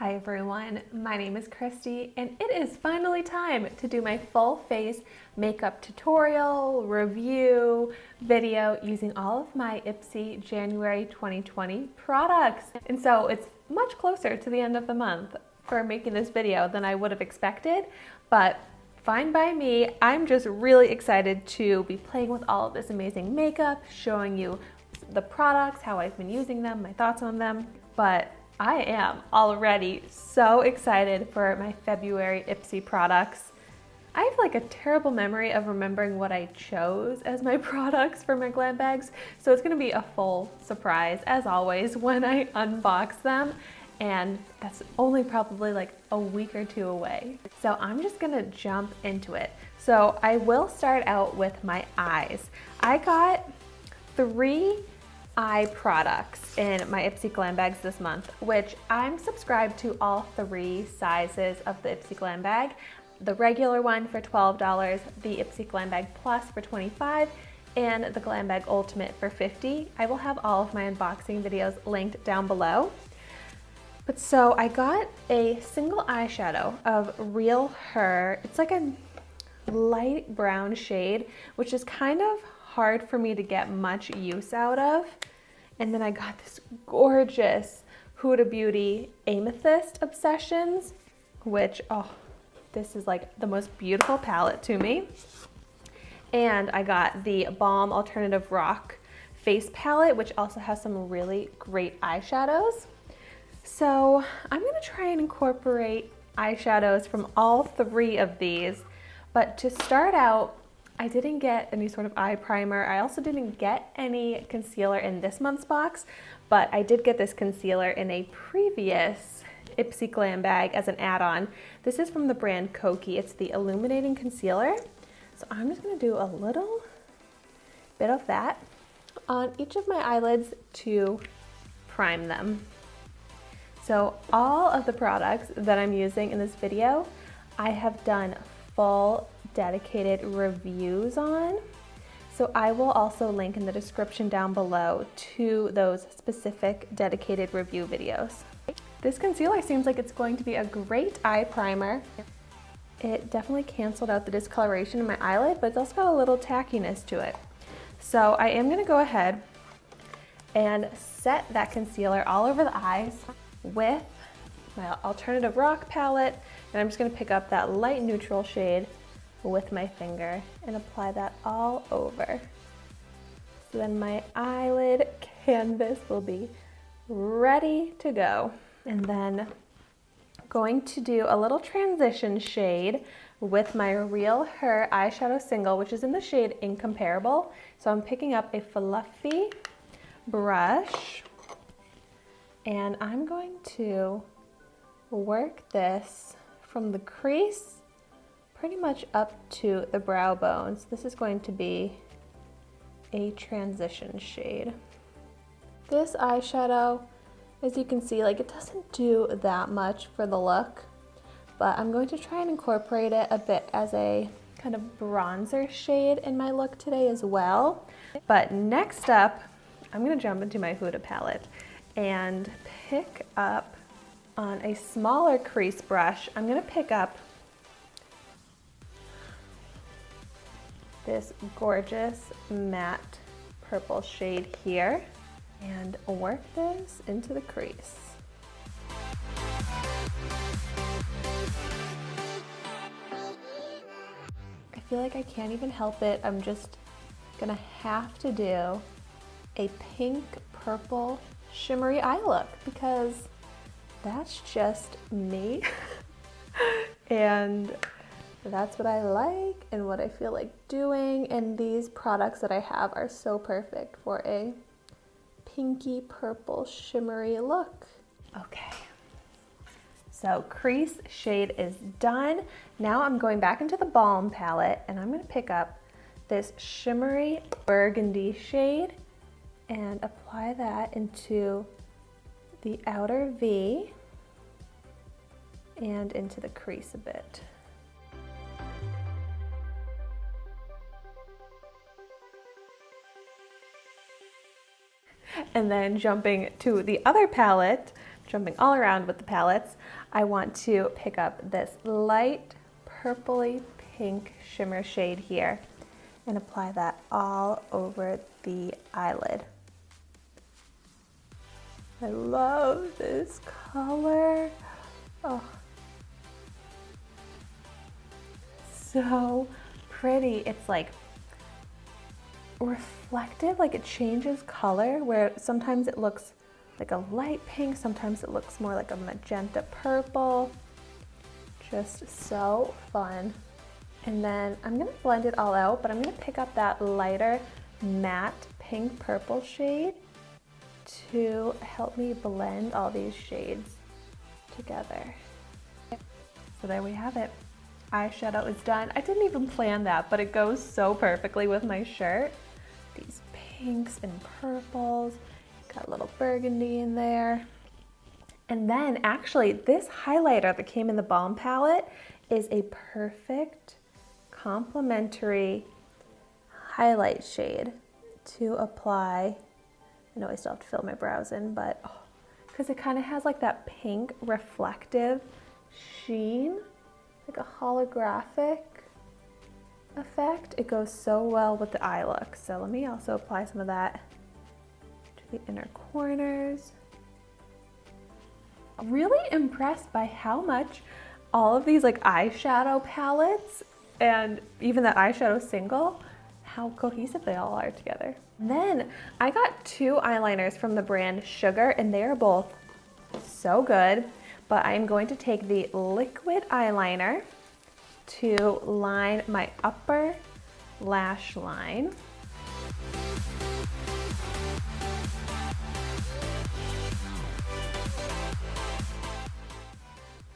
Hi everyone, my name is Christy and it is finally time to do my full face makeup tutorial, review, video using all of my Ipsy January 2020 products. And so it's much closer to the end of the month for making this video than I would have expected, but fine by me. I'm just really excited to be playing with all of this amazing makeup, showing you the products, how I've been using them, my thoughts on them, but I am already so excited for my February Ipsy products. I have like a terrible memory of remembering what I chose as my products for my glam bags, so it's gonna be a full surprise as always when I unbox them, and that's only probably like a week or two away. So I'm just gonna jump into it. So I will start out with my eyes. I got 3 eye products in my Ipsy Glam Bags this month, which I'm subscribed to all 3 sizes of the Ipsy Glam Bag. The regular one for $12, the Ipsy Glam Bag Plus for $25, and the Glam Bag Ultimate for $50. I will have all of my unboxing videos linked down below. But so I got a single eyeshadow of Real Her. It's like a light brown shade, which is kind of hard for me to get much use out of. And then I got this gorgeous Huda Beauty Amethyst Obsessions, which, oh, this is like the most beautiful palette to me. And I got the Balm Alternative Rock Face Palette, which also has some really great eyeshadows. So I'm gonna try and incorporate eyeshadows from all 3 of these. But to start out, I didn't get any sort of eye primer. I also didn't get any concealer in this month's box, but I did get this concealer in a previous Ipsy Glam Bag as an add-on. This is from the brand Koki. It's the Illuminating Concealer. So I'm just gonna do a little bit of that on each of my eyelids to prime them. So all of the products that I'm using in this video, I have done full dedicated reviews on. So I will also link in the description down below to those specific dedicated review videos. This concealer seems like it's going to be a great eye primer. It definitely canceled out the discoloration in my eyelid, but it's also got a little tackiness to it. So I am gonna go ahead and set that concealer all over the eyes with my Alternative Rock palette, and I'm just gonna pick up that light neutral shade with my finger and apply that all over. So then my eyelid canvas will be ready to go. And then going to do a little transition shade with my Real Her eyeshadow single, which is in the shade Incomparable. So I'm picking up a fluffy brush and I'm going to work this from the crease pretty much up to the brow bones. This is going to be a transition shade. This eyeshadow, as you can see, like it doesn't do that much for the look, but I'm going to try and incorporate it a bit as a kind of bronzer shade in my look today as well. But next up, I'm gonna jump into my Huda palette and pick up on a smaller crease brush. I'm gonna pick up this gorgeous matte purple shade here and work this into the crease. I feel like I can't even help it. I'm just gonna have to do a pink purple shimmery eye look because that's just me. And that's what I like and what I feel like doing, and these products that I have are so perfect for a pinky purple shimmery look. Okay, so crease shade is done. Now I'm going back into the Balm palette and I'm gonna pick up this shimmery burgundy shade and apply that into the outer V and into the crease a bit. And then jumping to the other palette, jumping all around with the palettes, I want to pick up this light purpley pink shimmer shade here and apply that all over the eyelid. I love this color. Oh, so pretty. It's like reflective, like it changes color, where sometimes it looks like a light pink, sometimes it looks more like a magenta purple. Just so fun. And then I'm gonna blend it all out, but I'm gonna pick up that lighter matte pink purple shade to help me blend all these shades together. So there we have it. Eyeshadow is done. I didn't even plan that, but it goes so perfectly with my shirt. These pinks and purples, got a little burgundy in there. And then actually this highlighter that came in the Balm palette is a perfect complementary highlight shade to apply. I know I still have to fill my brows in, but because it kind of has like that pink reflective sheen, like a holographic effect. It goes so well with the eye look. So let me also apply some of that to the inner corners. Really impressed by how much all of these like eyeshadow palettes and even that eyeshadow single, how cohesive they all are together. Then I got two eyeliners from the brand Sugar, and they are both so good, but I'm going to take the liquid eyeliner to line my upper lash line.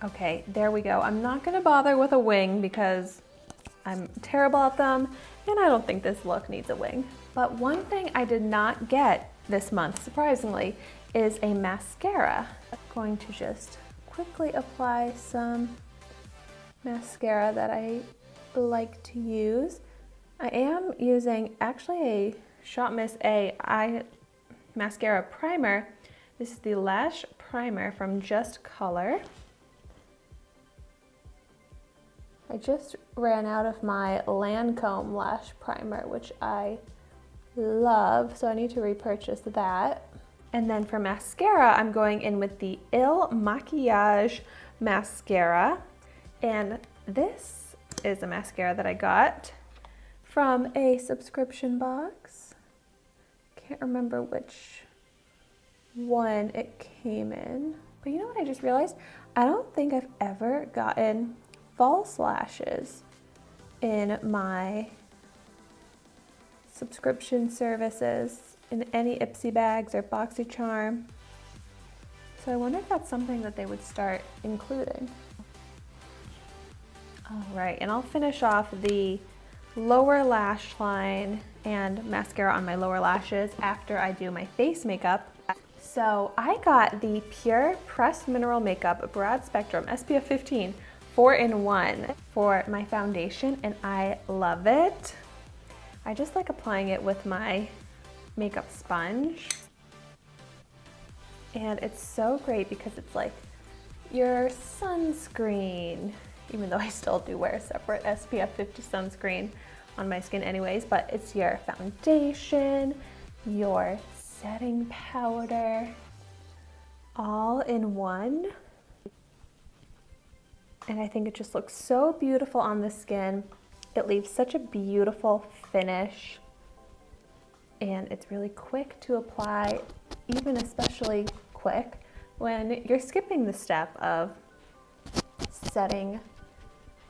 Okay, there we go. I'm not gonna bother with a wing because I'm terrible at them, and I don't think this look needs a wing. But one thing I did not get this month, surprisingly, is a mascara. I'm going to just quickly apply some mascara that I like to use. I am using actually a Shot Miss A eye mascara primer. This is the Lash Primer from Just Color. I just ran out of my Lancome lash primer, which I love, so I need to repurchase that. And then for mascara, I'm going in with the Il Maquillage mascara. And this is a mascara that I got from a subscription box. Can't remember which one it came in. But you know what I just realized? I don't think I've ever gotten false lashes in my subscription services in any Ipsy bags or BoxyCharm. So I wonder if that's something that they would start including. All right, and I'll finish off the lower lash line and mascara on my lower lashes after I do my face makeup. So I got the Pure Pressed Mineral Makeup Broad Spectrum SPF 15 4-in-1 for my foundation, and I love it. I just like applying it with my makeup sponge. And it's so great because it's like your sunscreen, even though I still do wear a separate SPF 50 sunscreen on my skin anyways, but it's your foundation, your setting powder, all in one. And I think it just looks so beautiful on the skin. It leaves such a beautiful finish. And it's really quick to apply, even especially quick when you're skipping the step of setting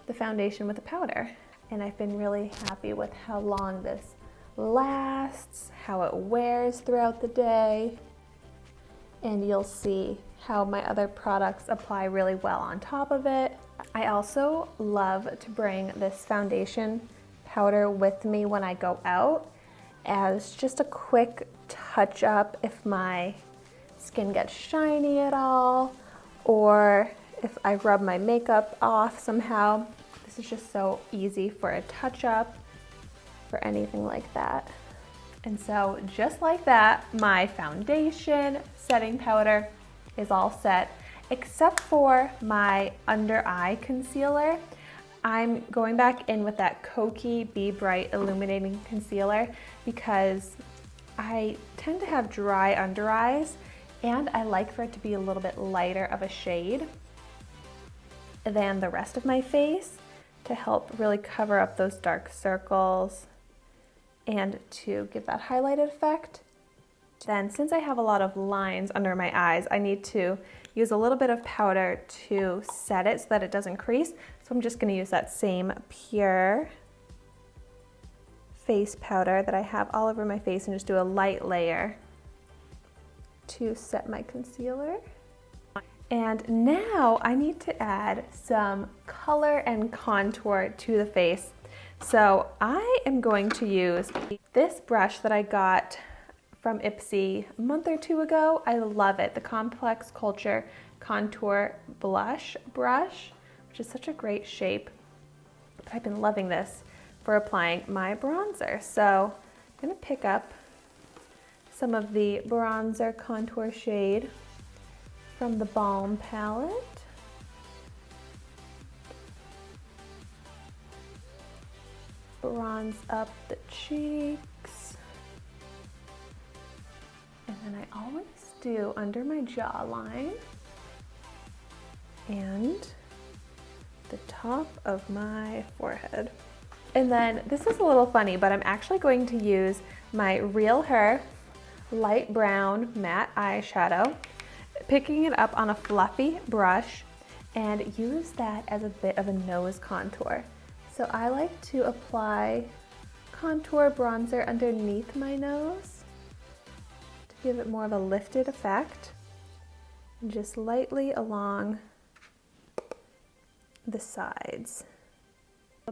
the foundation with a powder. And I've been really happy with how long this lasts, how it wears throughout the day. And you'll see how my other products apply really well on top of it. I also love to bring this foundation powder with me when I go out as just a quick touch up if my skin gets shiny at all, or if I rub my makeup off somehow. This is just so easy for a touch up, for anything like that. And so just like that, my foundation, setting powder, is all set, except for my under eye concealer. I'm going back in with that Kokie Be Bright Illuminating Concealer because I tend to have dry under eyes and I like for it to be a little bit lighter of a shade than the rest of my face to help really cover up those dark circles and to give that highlighted effect. Then, since I have a lot of lines under my eyes, I need to use a little bit of powder to set it so that it doesn't crease. So I'm just going to use that same pure face powder that I have all over my face and just do a light layer to set my concealer. And now I need to add some color and contour to the face. So I am going to use this brush that I got from Ipsy a month or two ago. I love it, the Complex Culture Contour Blush Brush, which is such a great shape. But I've been loving this for applying my bronzer. So I'm gonna pick up some of the bronzer contour shade from the Balm palette. Bronze up the cheeks. And then I always do under my jawline and the top of my forehead. And then this is a little funny, but I'm actually going to use my Real Her light brown matte eyeshadow, picking it up on a fluffy brush and use that as a bit of a nose contour. So I like to apply contour bronzer underneath my nose to give it more of a lifted effect, and just lightly along the sides.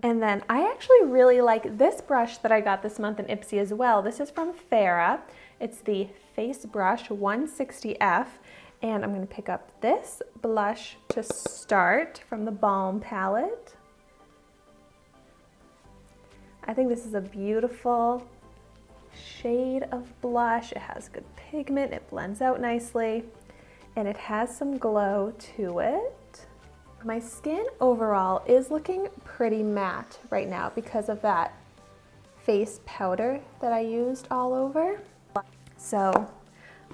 And then I actually really like this brush that I got this month in Ipsy as well. This is from Farrah. It's the Face Brush 160F. And I'm going to pick up this blush to start from the Balm palette. I think this is a beautiful shade of blush. It has good pigment, it blends out nicely, and it has some glow to it. My skin overall is looking pretty matte right now because of that face powder that I used all over. So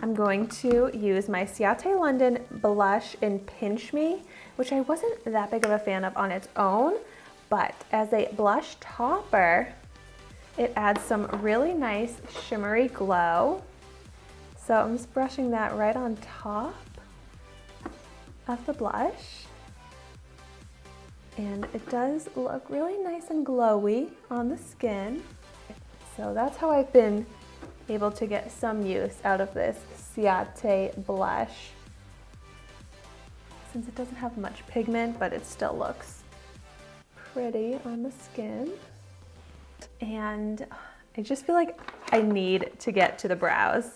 I'm going to use my Ciate London blush in Pinch Me, which I wasn't that big of a fan of on its own, but as a blush topper, it adds some really nice shimmery glow. So I'm just brushing that right on top of the blush. And it does look really nice and glowy on the skin. So that's how I've been able to get some use out of this Ciate blush. Since it doesn't have much pigment, but it still looks pretty on the skin. And I just feel like I need to get to the brows.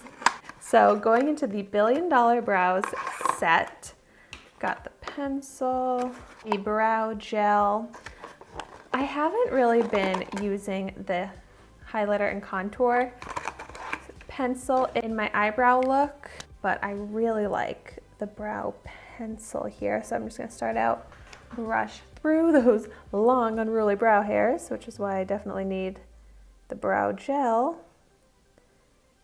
So going into the Billion Dollar Brows set, got the pencil, the brow gel. I haven't really been using the highlighter and contour pencil in my eyebrow look, but I really like the brow pencil here. So I'm just gonna start out, brush through those long unruly brow hairs, which is why I definitely need the brow gel,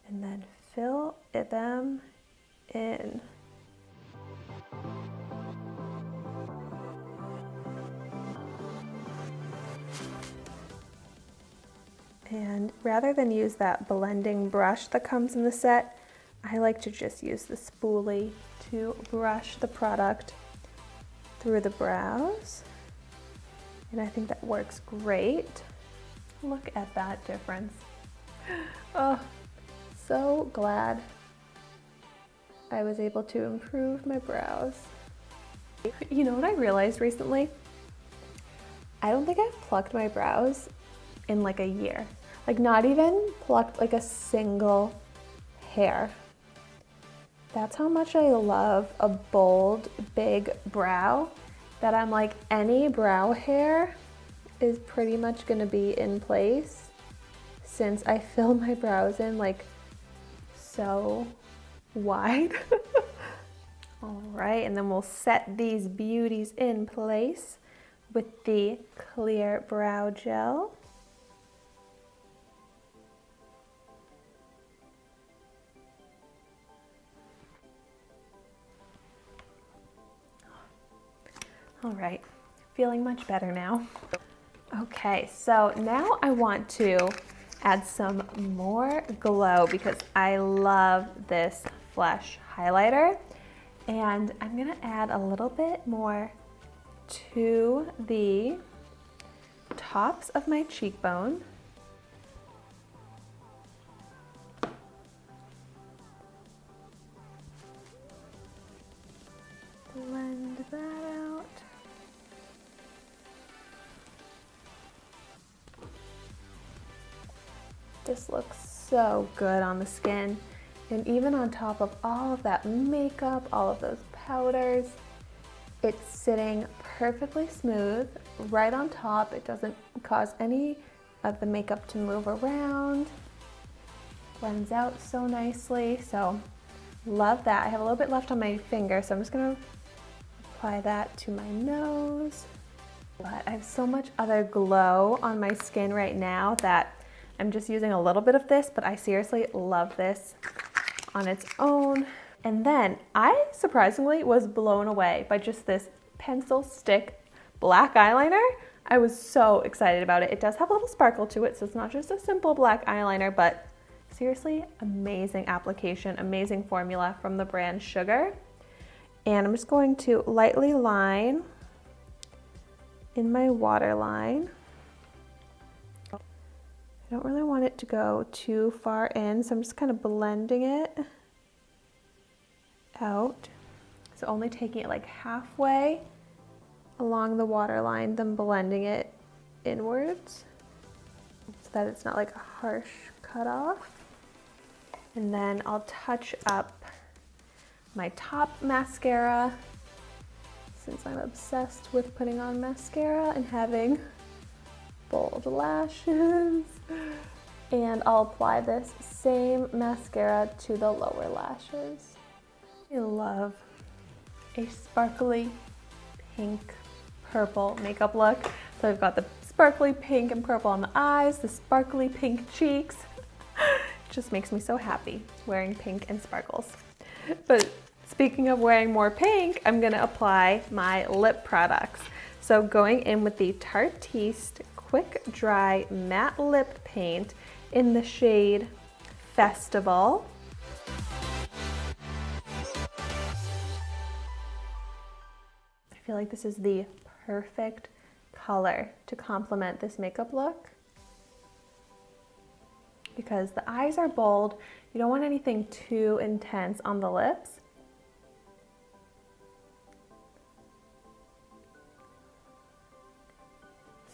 and then fill them in. And rather than use that blending brush that comes in the set, I like to just use the spoolie to brush the product through the brows. And I think that works great. Look at that difference. Oh, so glad I was able to improve my brows. You know what I realized recently? I don't think I've plucked my brows in like a year. Like not even plucked like a single hair. That's how much I love a bold, big brow, that I'm like, any brow hair is pretty much gonna be in place since I fill my brows in like so wide. All right, and then we'll set these beauties in place with the clear brow gel. All right, feeling much better now. Okay, so now I want to add some more glow because I love this Flesh highlighter. And I'm gonna add a little bit more to the tops of my cheekbone. Blend that out. This looks so good on the skin. And even on top of all of that makeup, all of those powders, it's sitting perfectly smooth right on top. It doesn't cause any of the makeup to move around. Blends out so nicely, so love that. I have a little bit left on my finger, so I'm just gonna apply that to my nose. But I have so much other glow on my skin right now that I'm just using a little bit of this, but I seriously love this on its own. And then I surprisingly was blown away by just this pencil stick black eyeliner. I was so excited about it. It does have a little sparkle to it, so it's not just a simple black eyeliner, but seriously, amazing application, amazing formula from the brand Sugar. And I'm just going to lightly line in my waterline. I don't really want it to go too far in, so I'm just kind of blending it out. So only taking it like halfway along the waterline, then blending it inwards so that it's not like a harsh cutoff. And then I'll touch up my top mascara, since I'm obsessed with putting on mascara and having bold lashes. And I'll apply this same mascara to the lower lashes. I love a sparkly pink purple makeup look. So I've got the sparkly pink and purple on the eyes, the sparkly pink cheeks. It just makes me so happy wearing pink and sparkles. But speaking of wearing more pink, I'm gonna apply my lip products. So going in with the Tartiste Quick Dry Matte Lip Paint in the shade Festival. I feel like this is the perfect color to complement this makeup look because the eyes are bold. You don't want anything too intense on the lips.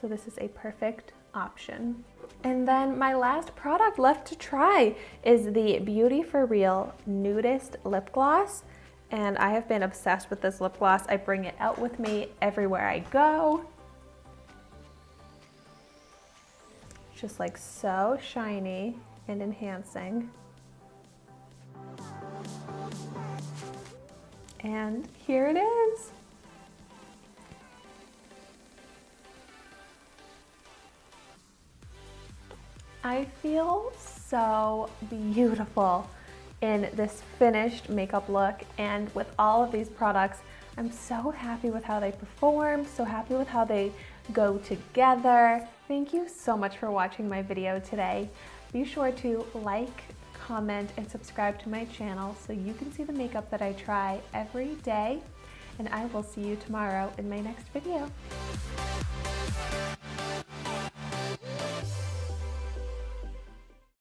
So this is a perfect option. And then my last product left to try is the Beauty for Real Nudist Lip Gloss. And I have been obsessed with this lip gloss. I bring it out with me everywhere I go. Just like so shiny and enhancing. And here it is. I feel so beautiful in this finished makeup look, and with all of these products, I'm so happy with how they perform, so happy with how they go together. Thank you so much for watching my video today. Be sure to like, comment, and subscribe to my channel so you can see the makeup that I try every day, and I will see you tomorrow in my next video.